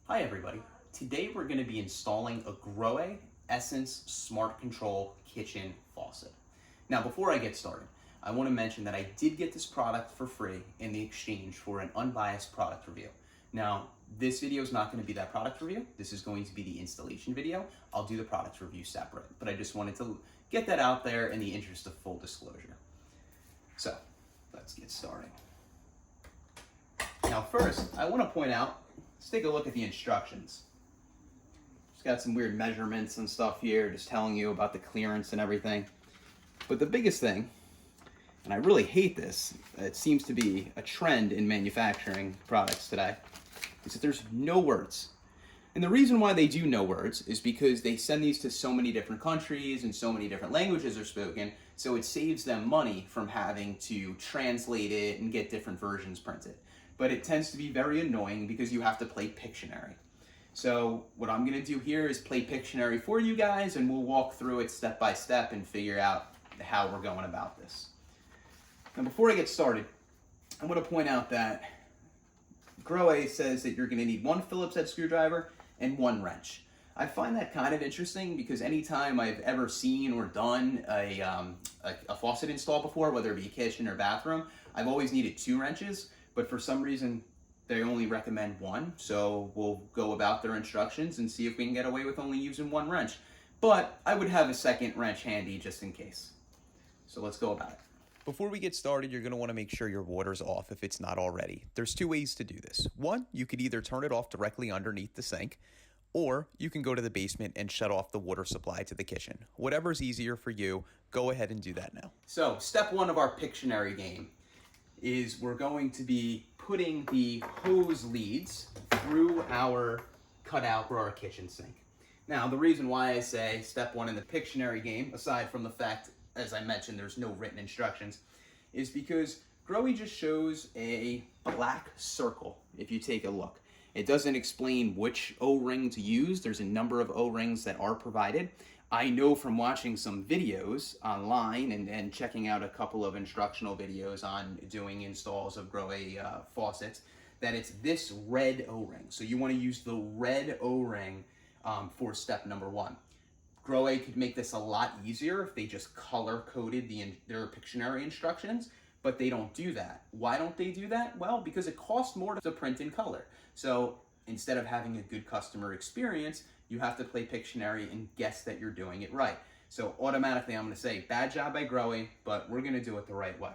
Hi everybody. Today we're going to be installing a GROHE Essence Smartcontrol kitchen faucet. Now before I get started, I want to mention that I did get this product for free in the exchange for an unbiased product review. Now this video is not going to be that product review. This is going to be the installation video. I'll do the product review separate, but I just wanted to get that out there in the interest of full disclosure. So let's get started. Now first, I want to point out, let's take a look at the instructions. It's got some weird measurements and stuff here, just telling you about the clearance and everything. But the biggest thing, and I really hate this, it seems to be a trend in manufacturing products today, is that there's no words. And the reason why they do no words is because they send these to so many different countries and so many different languages are spoken, so it saves them money from having to translate it and get different versions printed. But it tends to be very annoying because you have to play Pictionary. So what I'm gonna do here is play Pictionary for you guys, and we'll walk through it step by step and figure out how we're going about this. Now before I get started, I want to point out that GROHE says that you're gonna need one Phillips head screwdriver and one wrench. I find that kind of interesting because anytime I've ever seen or done a faucet install before, whether it be a kitchen or bathroom, I've always needed two wrenches. But for some reason, they only recommend one. So we'll go about their instructions and see if we can get away with only using one wrench. But I would have a second wrench handy just in case. So let's go about it. Before we get started, you're going to want to make sure your water's off if it's not already. There's two ways to do this. One, you could either turn it off directly underneath the sink, or you can go to the basement and shut off the water supply to the kitchen. Whatever's easier for you, go ahead and do that now. So step one of our Pictionary game is we're going to be putting the hose leads through our cutout for our kitchen sink. Now, the reason why I say step one in the Pictionary game, aside from the fact, as I mentioned, there's no written instructions, is because GROHE just shows a black circle, if you take a look. It doesn't explain which O-ring to use. There's a number of O-rings that are provided. I know from watching some videos online and checking out a couple of instructional videos on doing installs of GROHE faucets that it's this red O-ring. So you want to use the red O-ring for step number one. GROHE could make this a lot easier if they just color-coded their Pictionary instructions, but they don't do that. Why don't they do that? Well, because it costs more to print in color. So instead of having a good customer experience, you have to play Pictionary and guess that you're doing it right. So automatically I'm going to say, bad job by GROHE, but we're going to do it the right way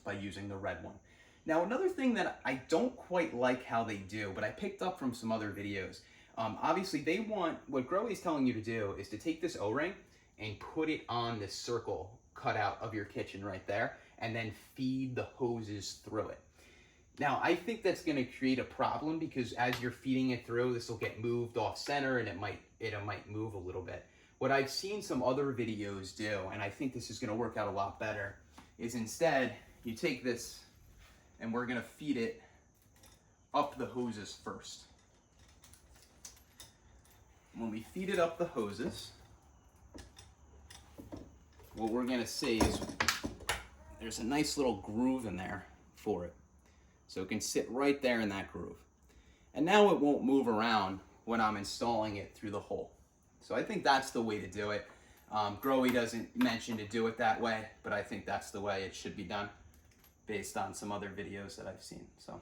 by using the red one. Now another thing that I don't quite like how they do, but I picked up from some other videos, obviously they want, what GROHE is telling you to do is to take this O-ring and put it on this circle cutout of your kitchen right there, and then feed the hoses through it. Now, I think that's going to create a problem because as you're feeding it through, this will get moved off center and it might move a little bit. What I've seen some other videos do, and I think this is going to work out a lot better, is instead you take this and we're going to feed it up the hoses first. When we feed it up the hoses, what we're going to see is there's a nice little groove in there for it. So it can sit right there in that groove. And now it won't move around when I'm installing it through the hole. So I think that's the way to do it. GROHE doesn't mention to do it that way, but I think that's the way it should be done based on some other videos that I've seen. So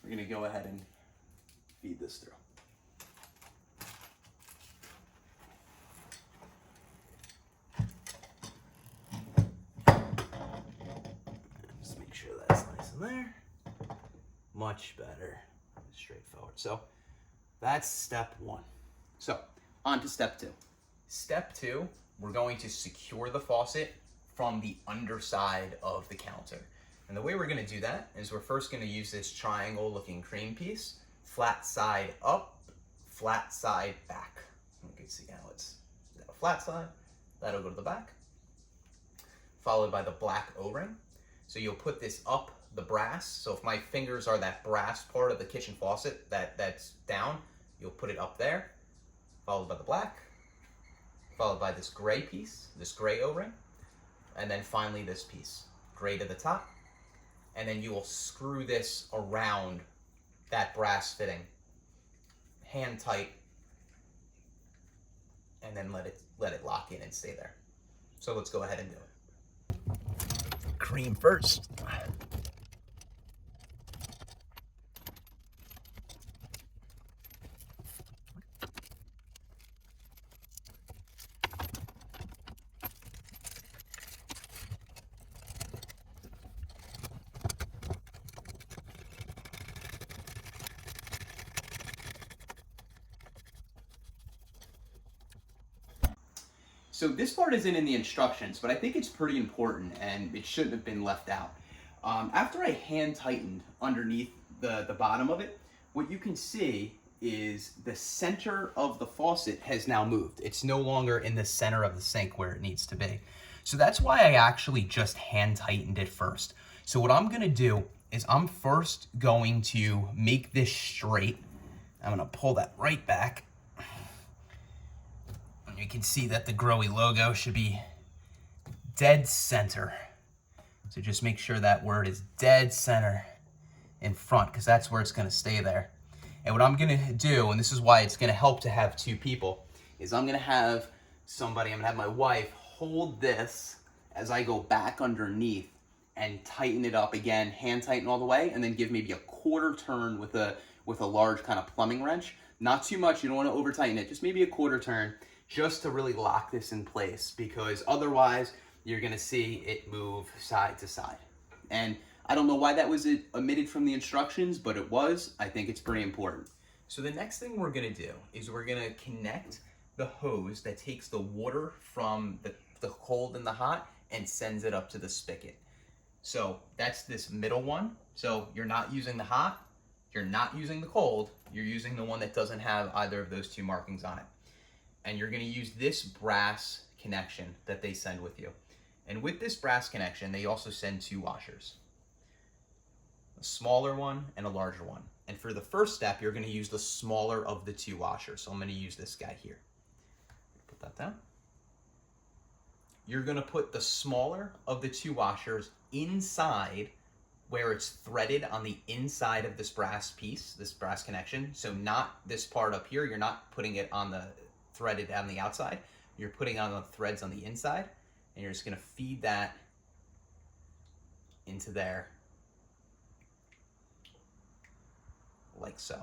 we're gonna go ahead and feed this through. There, much better, straightforward. So that's step one. So on to step two. Step two, we're going to secure the faucet from the underside of the counter. And the way we're going to do that is we're first going to use this triangle looking crane piece, flat side up, flat side back. You can see how it's a flat side, that'll go to the back, followed by the black O-ring. So you'll put this up the brass. So if my fingers are that brass part of the kitchen faucet that's down, you'll put it up there, followed by the black, followed by this gray piece, this gray O-ring, and then finally this piece, gray to the top, and then you will screw this around that brass fitting. hand tight, and then let it lock in and stay there. So let's go ahead and do it. Cream first. So this part isn't in the instructions, but I think it's pretty important and it shouldn't have been left out. After I hand tightened underneath the bottom of it, what you can see is the center of the faucet has now moved. It's no longer in the center of the sink where it needs to be. So that's why I actually just hand tightened it first. So what I'm gonna do is I'm first going to make this straight. I'm gonna pull that right back. You can see that the GROHE logo should be dead center. So just make sure that word is dead center in front, because that's where it's going to stay there. And what I'm going to do, and this is why it's going to help to have two people, is I'm going to have my wife hold this as I go back underneath and tighten it up again, hand tighten all the way, and then give maybe a quarter turn with a large kind of plumbing wrench. Not too much, you don't want to over tighten it, just maybe a quarter turn, just to really lock this in place, because otherwise you're gonna see it move side to side. And I don't know why that was omitted from the instructions, but it was. I think it's pretty important. So the next thing we're gonna do is we're gonna connect the hose that takes the water from the cold and the hot and sends it up to the spigot. So that's this middle one. So you're not using the hot, you're not using the cold, you're using the one that doesn't have either of those two markings on it. And you're going to use this brass connection that they send with you. And with this brass connection, they also send two washers. A smaller one and a larger one. And for the first step, you're going to use the smaller of the two washers. So I'm going to use this guy here. Put that down. You're going to put the smaller of the two washers inside where it's threaded on the inside of this brass piece, this brass connection. So not this part up here. You're not putting it on the threaded on the outside. You're putting on the threads on the inside, and you're just going to feed that into there like so.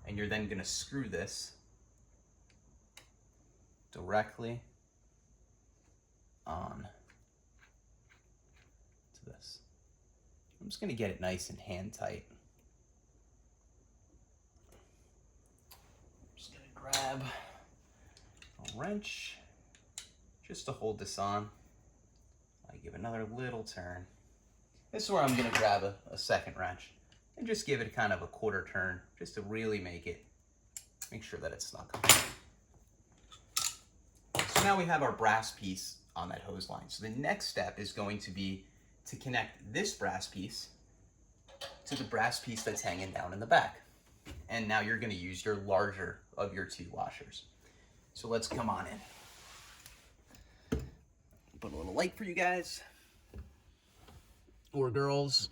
And you're then going to screw this directly on to this. I'm just going to get it nice and hand tight. Grab a wrench just to hold this on. I give another little turn. This is where I'm going to grab a second wrench and just give it kind of a quarter turn just to really make sure that it's snug. So now we have our brass piece on that hose line. So the next step is going to be to connect this brass piece to the brass piece that's hanging down in the back. And now you're going to use your larger of your two washers. So let's come on in. Put a little light for you guys. Or girls.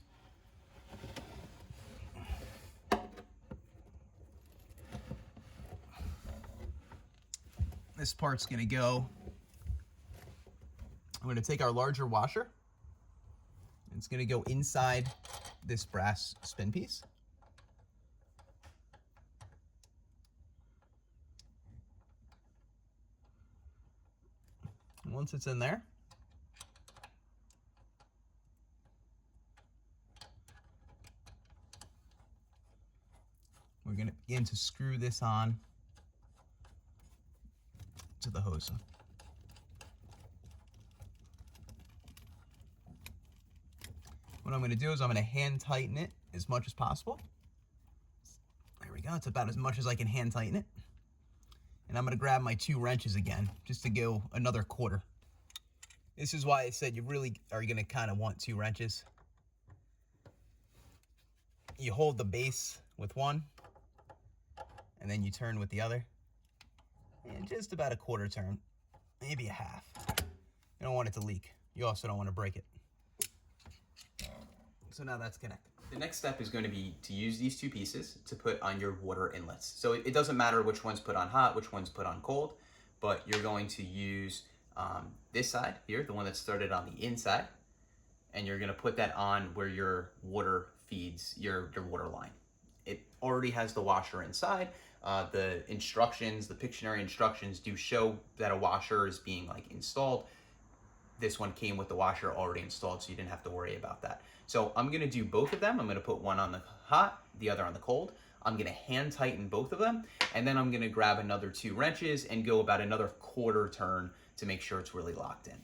This part's going to go. I'm going to take our larger washer. It's going to go inside this brass spin piece. And once it's in there, we're going to begin to screw this on to the hose. What I'm going to do is I'm going to hand tighten it as much as possible. There we go. It's about as much as I can hand tighten it. And I'm going to grab my two wrenches again, just to go another quarter. This is why I said you really are going to kind of want two wrenches. You hold the base with one, and then you turn with the other. And just about a quarter turn, maybe a half. You don't want it to leak. You also don't want to break it. So now that's connected. The next step is going to be to use these two pieces to put on your water inlets. So it doesn't matter which one's put on hot, which one's put on cold, but you're going to use this side here, the one that started on the inside, and you're going to put that on where your water feeds your water line. It already has the washer inside. The instructions, the Pictionary instructions do show that a washer is being like installed. This one came with the washer already installed, so you didn't have to worry about that. So I'm gonna do both of them. I'm gonna put one on the hot, the other on the cold. I'm gonna hand tighten both of them, and then I'm gonna grab another 2 wrenches and go about another quarter turn to make sure it's really locked in.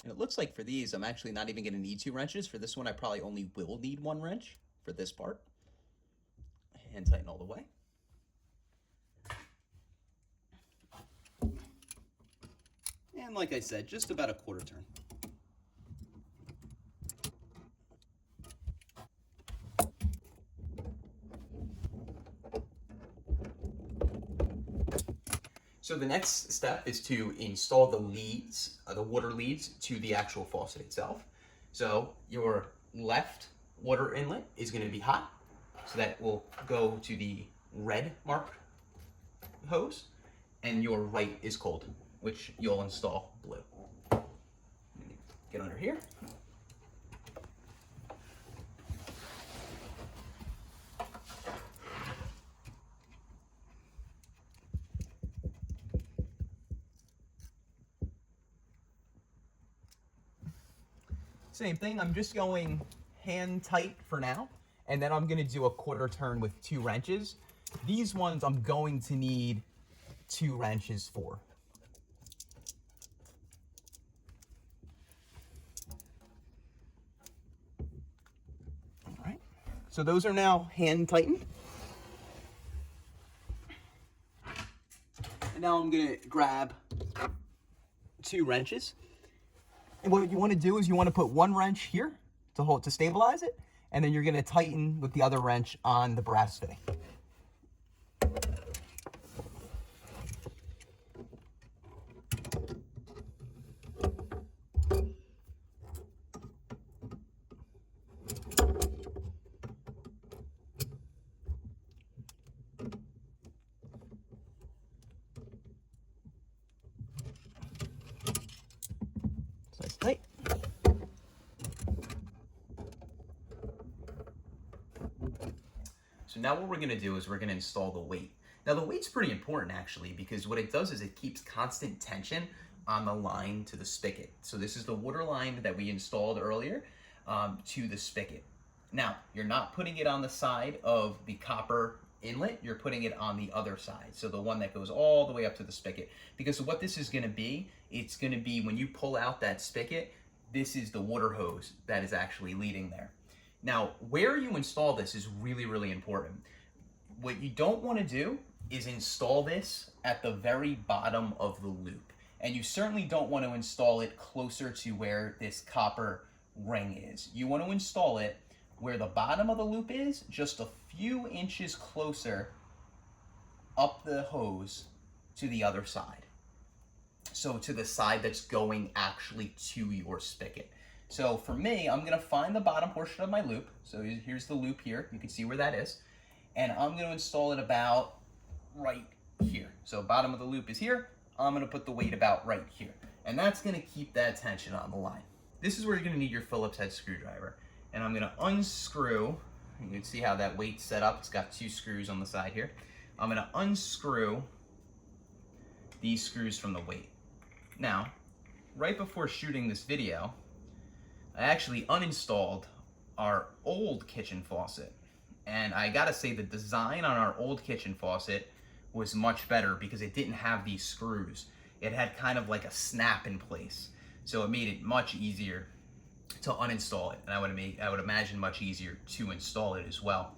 And it looks like for these, I'm actually not even gonna need 2 wrenches. For this one, I probably only will need 1 wrench for this part. Hand tighten all the way. And like I said, just about a quarter turn. So the next step is to install the leads, the water leads to the actual faucet itself. So your left water inlet is going to be hot, so that will go to the red marked hose, and your right is cold, which you'll install blue. Get under here. Same thing, I'm just going hand tight for now, and then I'm gonna do a quarter turn with 2 wrenches. These ones I'm going to need 2 wrenches for. All right, so those are now hand tightened. And now I'm gonna grab 2 wrenches. And what you want to do is you want to put 1 wrench here to stabilize it, and then you're going to tighten with the other wrench on the brass fitting. So it's tight. So now what we're going to do is we're going to install the weight. Now the weight's pretty important actually, because what it does is it keeps constant tension on the line to the spigot. So this is the water line that we installed earlier to the spigot. Now you're not putting it on the side of the copper inlet, you're putting it on the other side. So the one that goes all the way up to the spigot. Because what this is going to be, it's going to be when you pull out that spigot, this is the water hose that is actually leading there. Now, where you install this is really, really important. What you don't want to do is install this at the very bottom of the loop. And you certainly don't want to install it closer to where this copper ring is. You want to install it where the bottom of the loop is, just a few inches closer up the hose to the other side. So to the side that's going actually to your spigot. So for me, I'm gonna find the bottom portion of my loop. So here's the loop here. You can see where that is. And I'm gonna install it about right here. So bottom of the loop is here. I'm gonna put the weight about right here. And that's gonna keep that tension on the line. This is where you're gonna need your Phillips head screwdriver. And I'm gonna unscrew, you can see how that weight's set up. It's got 2 screws on the side here. I'm gonna unscrew these screws from the weight. Now, right before shooting this video, I actually uninstalled our old kitchen faucet. And I gotta say the design on our old kitchen faucet was much better because it didn't have these screws. It had kind of like a snap in place. So it made it much easier to uninstall it. And I would imagine much easier to install it as well.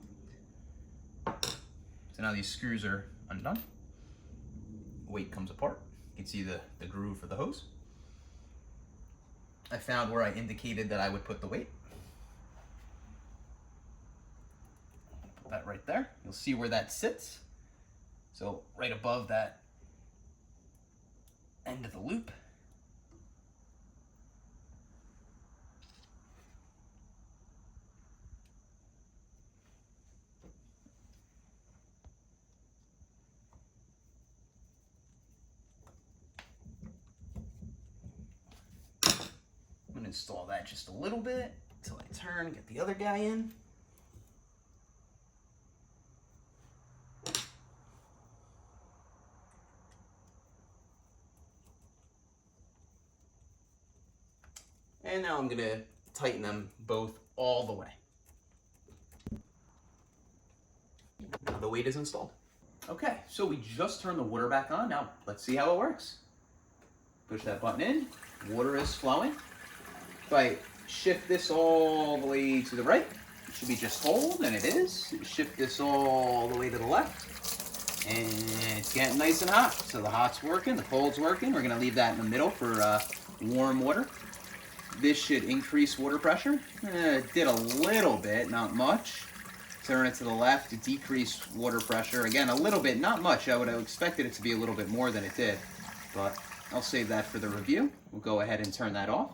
So now these screws are undone. Weight comes apart. You can see the groove for the hose. I found where I indicated that I would put the weight. that right there. You'll see where that sits. So right above that end of the loop. I'm gonna install that just a little bit until I turn and get the other guy in. And now I'm gonna tighten them both all the way. Now the weight is installed. Okay, so we just turned the water back on. Now let's see how it works. Push that button in, water is flowing. If I shift this all the way to the right, it should be just hold, and it is. Shift this all the way to the left, and it's getting nice and hot. So the hot's working, the cold's working. We're gonna leave that in the middle for warm water. This should increase water pressure. It did a little bit, not much. Turn it to the left to decrease water pressure. Again, a little bit, not much. I would have expected it to be a little bit more than it did, but I'll save that for the review. We'll go ahead and turn that off.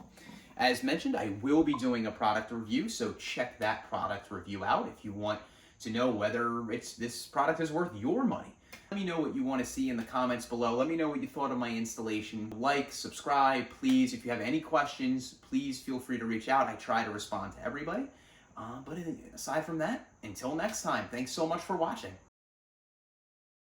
As mentioned, I will be doing a product review, so check that product review out if you want to know whether this product is worth your money. Let me know what you want to see in the comments below. Let me know what you thought of my installation. Like, subscribe, please. If you have any questions, please feel free to reach out. I try to respond to everybody. But aside from that, until next time, thanks so much for watching.